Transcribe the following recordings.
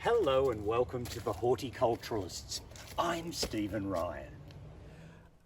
Hello and welcome to the Horti-Culturalists. I'm Stephen Ryan.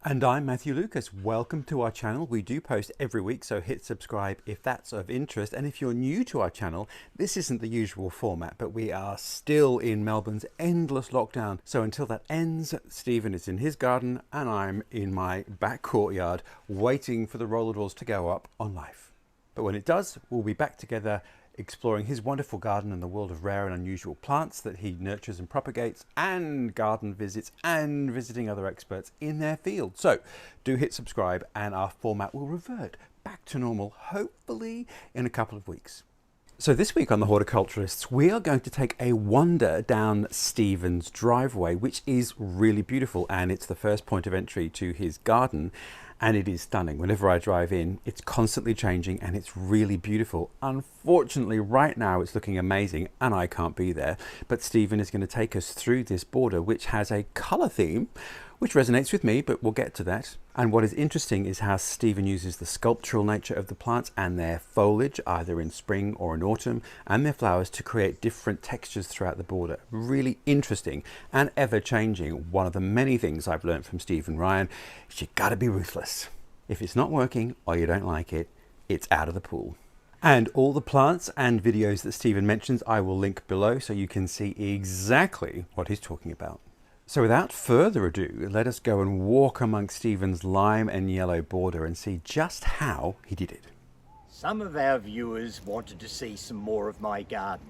And I'm Matthew Lucas. Welcome to our channel. We do post every week, so hit subscribe if that's of interest. And if you're new to our channel, this isn't the usual format, but we are still in Melbourne's endless lockdown. So until that ends, Stephen is in his garden and I'm in my back courtyard waiting for the roller doors to go up on life. But when it does, we'll be back together exploring his wonderful garden and the world of rare and unusual plants that he nurtures and propagates, and garden visits and visiting other experts in their field. So do hit subscribe and our format will revert back to normal, hopefully in a couple of weeks. So this week on the Horticulturalists, we are going to take a wander down Stephen's driveway, which is really beautiful, and it's the first point of entry to his garden. And it is stunning. Whenever I drive in, it's constantly changing and it's really beautiful. Unfortunately, right now it's looking amazing and I can't be there. But Stephen is going to take us through this border, which has a colour theme, which resonates with me, but we'll get to that. And what is interesting is how Stephen uses the sculptural nature of the plants and their foliage, either in spring or in autumn, and their flowers to create different textures throughout the border. Really interesting and ever-changing. One of the many things I've learned from Stephen Ryan is you gotta be ruthless. If it's not working or you don't like it, it's out of the pool. And all the plants and videos that Stephen mentions, I will link below so you can see exactly what he's talking about. So without further ado, let us go and walk amongst Stephen's lime and yellow border and see just how he did it. Some of our viewers wanted to see some more of my garden,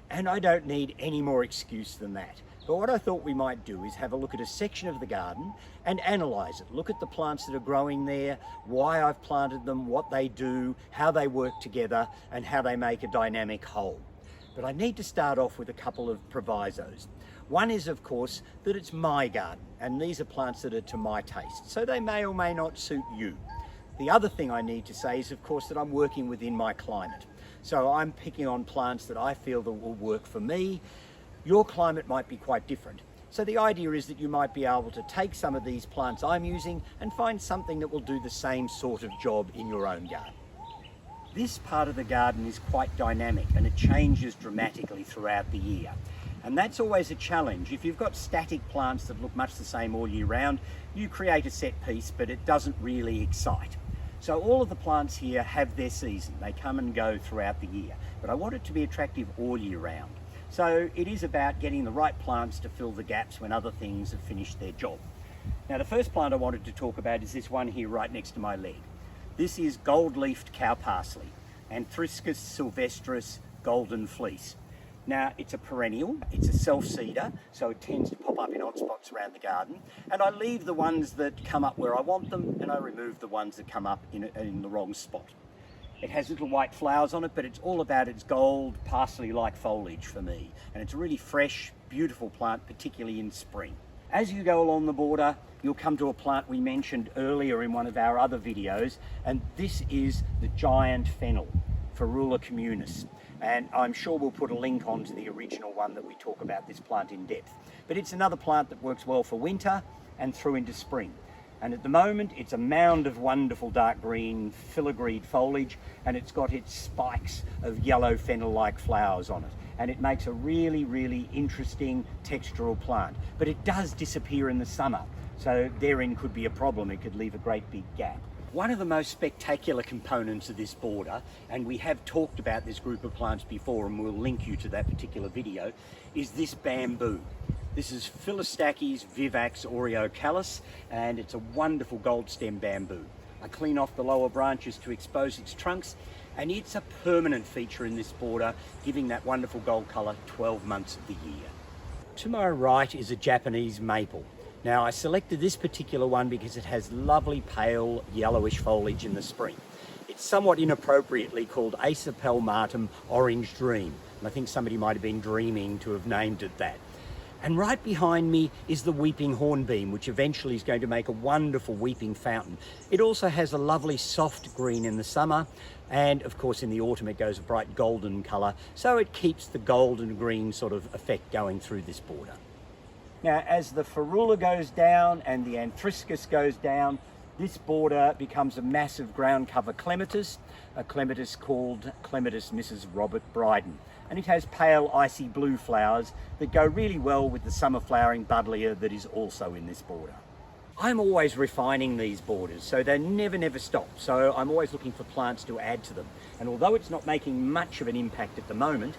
and I don't need any more excuse than that. But what I thought we might do is have a look at a section of the garden and analyse it. Look at the plants that are growing there, why I've planted them, what they do, how they work together, and how they make a dynamic whole. But I need to start off with a couple of provisos. One is, of course, that it's my garden, and these are plants that are to my taste, so they may or may not suit you. The other thing I need to say is, of course, that I'm working within my climate. So I'm picking on plants that I feel that will work for me. Your climate might be quite different. So the idea is that you might be able to take some of these plants I'm using and find something that will do the same sort of job in your own garden. This part of the garden is quite dynamic and it changes dramatically throughout the year. And that's always a challenge. If you've got static plants that look much the same all year round, you create a set piece, but it doesn't really excite. So all of the plants here have their season. They come and go throughout the year, but I want it to be attractive all year round. So it is about getting the right plants to fill the gaps when other things have finished their job. Now the first plant I wanted to talk about is this one here right next to my leg. This is gold-leafed cow parsley, Anthriscus sylvestris golden fleece. Now, it's a perennial, it's a self-seeder, so it tends to pop up in odd spots around the garden. And I leave the ones that come up where I want them, and I remove the ones that come up in the wrong spot. It has little white flowers on it, but it's all about its gold, parsley-like foliage for me. And it's a really fresh, beautiful plant, particularly in spring. As you go along the border, you'll come to a plant we mentioned earlier in one of our other videos, and this is the giant fennel, Ferula COMMUNIS. And I'm sure we'll put a link onto the original one that we talk about this plant in depth. But it's another plant that works well for winter and through into spring. And at the moment, it's a mound of wonderful dark green filigreed foliage, and it's got its spikes of yellow fennel-like flowers on it. And it makes a really, really interesting textural plant. But it does disappear in the summer, so therein could be a problem. It could leave a great big gap. One of the most spectacular components of this border, and we have talked about this group of plants before and we'll link you to that particular video, is this bamboo. This is Phyllostachys vivax Aureocaulis, and it's a wonderful gold stem bamboo. I clean off the lower branches to expose its trunks, and it's a permanent feature in this border, giving that wonderful gold colour 12 months of the year. To my right is a Japanese maple. Now, I selected this particular one because it has lovely pale yellowish foliage in the spring. It's somewhat inappropriately called Acer palmatum orange dream, and I think somebody might have been dreaming to have named it that. And right behind me is the weeping hornbeam, which eventually is going to make a wonderful weeping fountain. It also has a lovely soft green in the summer, and of course in the autumn it goes a bright golden colour, so it keeps the gold and green sort of effect going through this border. Now, as the Ferula goes down and the Anthriscus goes down, this border becomes a massive ground cover Clematis, a Clematis called Clematis Mrs. Robert Brydon. and it has pale icy blue flowers that go really well with the summer flowering buddleia that is also in this border. I'm always refining these borders, so they never stop, so I'm always looking for plants to add to them. And although it's not making much of an impact at the moment,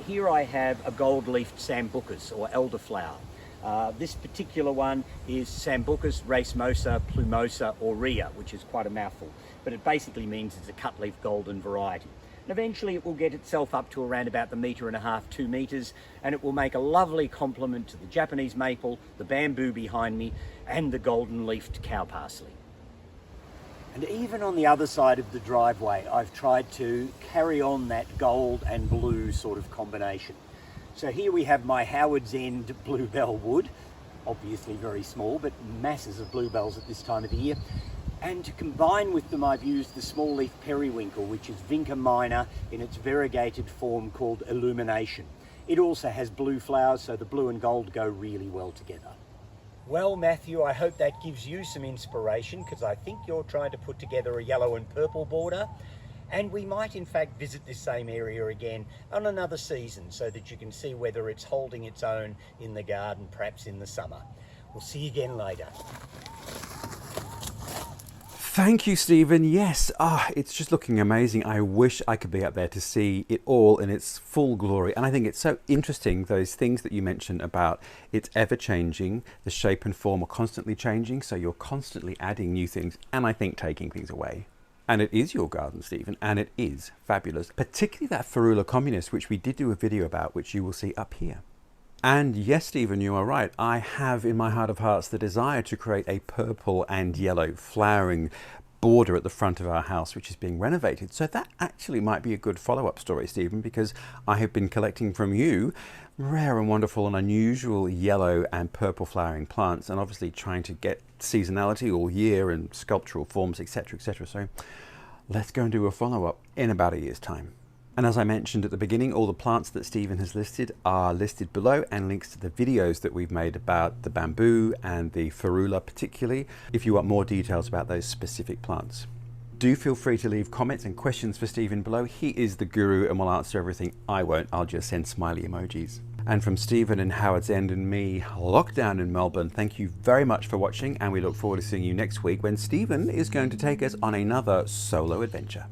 here I have a gold-leafed Sambucus or Elderflower. This particular one is Sambucus, RACEMOSA, Plumosa, Aurea, which is quite a mouthful, but it basically means it's a cut-leaf golden variety. And eventually it will get itself up to around about the 1.5 meters, 2 meters, and it will make a lovely complement to the Japanese maple, the bamboo behind me, and the golden-leafed cow parsley. And even on the other side of the driveway, I've tried to carry on that gold and blue sort of combination. So here we have my Howard's End bluebell wood, obviously very small, but masses of bluebells at this time of the year. And to combine with them, I've used the small leaf periwinkle, which is Vinca minor in its variegated form called Illumination. It also has blue flowers, so the blue and gold go really well together. Well, Matthew, I hope that gives you some inspiration, because I think you're trying to put together a yellow and purple border. And we might in fact visit this same area again on another season so that you can see whether it's holding its own in the garden, perhaps in the summer. We'll see you again later. Thank you, Stephen. Yes, it's just looking amazing. I wish I could be up there to see it all in its full glory. And I think it's so interesting, those things that you mentioned about it's ever changing, the shape and form are constantly changing, so you're constantly adding new things and I think taking things away. And it is your garden, Stephen, and it is fabulous, particularly that Ferula communis, which we did do a video about, which you will see up here. And yes, Stephen, you are right. I have in my heart of hearts the desire to create a purple and yellow flowering border at the front of our house, which is being renovated. So that actually might be a good follow-up story, Stephen, because I have been collecting from you rare and wonderful and unusual yellow and purple flowering plants, and obviously trying to get seasonality all year and sculptural forms, etc., etc. So let's go and do a follow-up in about a year's time. And as I mentioned at the beginning, all the plants that Stephen has listed are listed below, and links to the videos that we've made about the bamboo and the Ferula particularly, if you want more details about those specific plants. Do feel free to leave comments and questions for Stephen below. He is the guru and will answer everything. I won't, I'll just send smiley emojis. And from Stephen and Howard's End and me, locked down in Melbourne, thank you very much for watching, and we look forward to seeing you next week when Stephen is going to take us on another solo adventure.